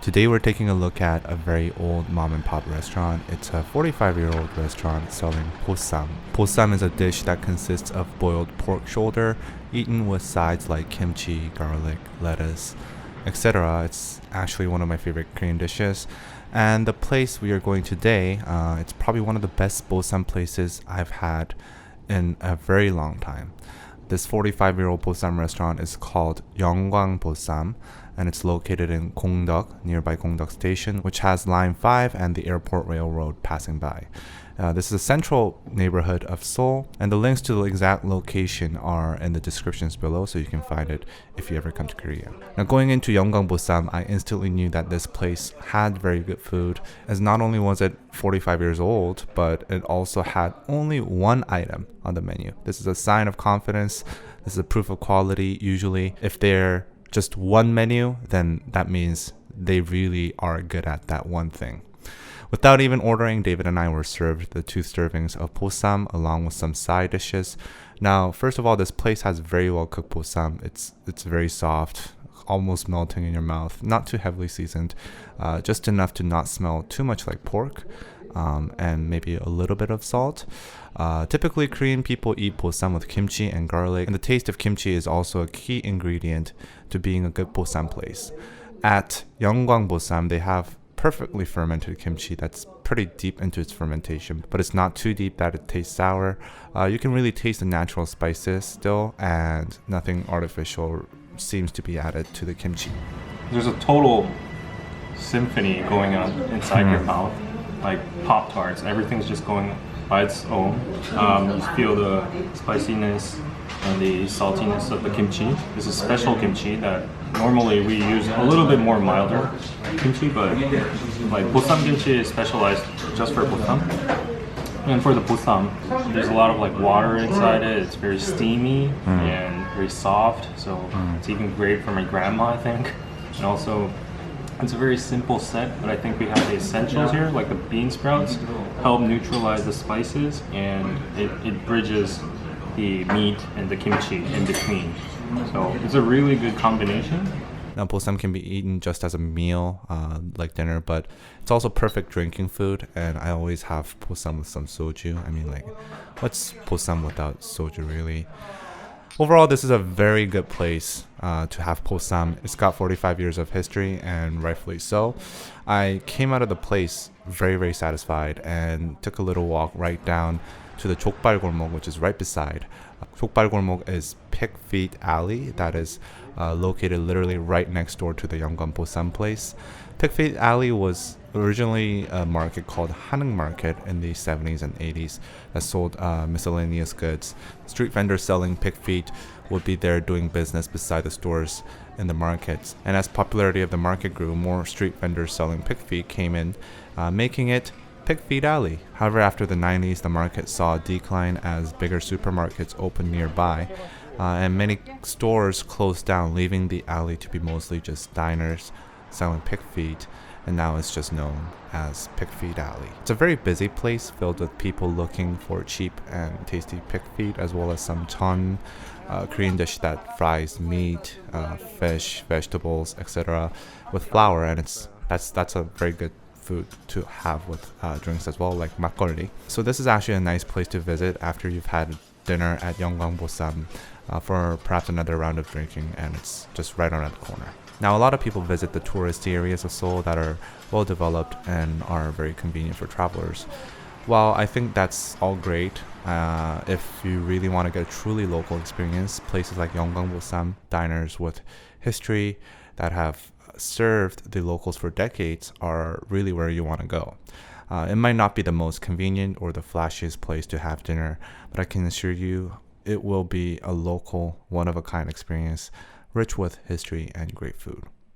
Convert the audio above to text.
Today we're taking a look at a very old mom and pop restaurant. It's a 45-year-old restaurant selling bossam. Bossam is a dish that consists of boiled pork shoulder eaten with sides like kimchi, garlic, lettuce, etc. It's actually one of my favorite Korean dishes. And the place we are going today, it's probably one of the best bossam places I've had in a very long time. This 45-year-old bossam restaurant is called Youngkwang Bossam, and it's located in Gongdeok, nearby Gongdeok Station, which has Line 5 and the Airport Railroad passing by. This is a central neighborhood of Seoul, and the links to the exact location are in the descriptions below, so you can find it if you ever come to Korea. Now, going into Youngkwang Bossam, I instantly knew that this place had very good food, as not only was it 45 years old, but it also had only one item on the menu. This is a sign of confidence. This is a proof of quality. Usually, if they're just one menu, then that means they really are good at that one thing. Without even ordering, David and I were served the 2 servings of bossam along with some side dishes. Now, first of all, this place has very well cooked bossam. It's very soft, almost melting in your mouth, not too heavily seasoned, just enough to not smell too much like pork, and maybe a little bit of salt. Typically, Korean people eat bossam with kimchi and garlic, and the taste of kimchi is also a key ingredient to being a good bossam place. At Youngkwang Bossam, they have perfectly fermented kimchi that's pretty deep into its fermentation, but it's not too deep that it tastes sour. You can really taste the natural spices still, and nothing artificial seems to be added to the kimchi. There's a total symphony going on inside your mouth, like Pop-Tarts. Everything's just going by its own. You feel the spiciness and the saltiness of the kimchi. This is special kimchi that normally we use a little bit more milder kimchi, but like bossam kimchi is specialized just for bossam. And for the bossam, there's a lot of like water inside it. It's very steamy and very soft, so it's even great for my grandma, I think. And also, it's a very simple set, but I think we have the essentials here, like the bean sprouts, help neutralize the spices, and it bridges the meat and the kimchi in between. So it's a really good combination. Now, bossam can be eaten just as a meal, like dinner, but it's also perfect drinking food, and I always have bossam with some soju. I mean, like, what's bossam without soju, really? Overall, this is a very good place to have bossam. It's got 45 years of history, and rightfully so. I came out of the place very, very satisfied and took a little walk right down to the Jokbal Golmok, which is right beside. Jokbal Golmok is Pig Feet Alley that is located literally right next door to the Youngkwang Bossam place. Pig Feet Alley was originally a market called Hanung Market in the 70s and 80s that sold miscellaneous goods. Street vendors selling pig feet would be there doing business beside the stores in the markets. And as popularity of the market grew, more street vendors selling pig feet came in, making it Pig Feet Alley. However, after the 90s, the market saw a decline as bigger supermarkets opened nearby, and many stores closed down, leaving the alley to be mostly just diners selling pig feet, and now it's just known as Pig Feet Alley. It's a very busy place filled with people looking for cheap and tasty pig feet, as well as some chon, Korean dish that fries meat, fish, vegetables, etc. with flour, and that's a very good food to have with drinks as well, like makgeolli. So this is actually a nice place to visit after you've had dinner at Youngkwang Bossam for perhaps another round of drinking, and it's just right around the corner. Now, a lot of people visit the touristy areas of Seoul that are well developed and are very convenient for travelers. While I think that's all great, if you really want to get a truly local experience, places like Youngkwang Bossam, diners with history that have served the locals for decades, are really where you want to go. It might not be the most convenient or the flashiest place to have dinner, but I can assure you it will be a local, one-of-a-kind experience, rich with history and great food.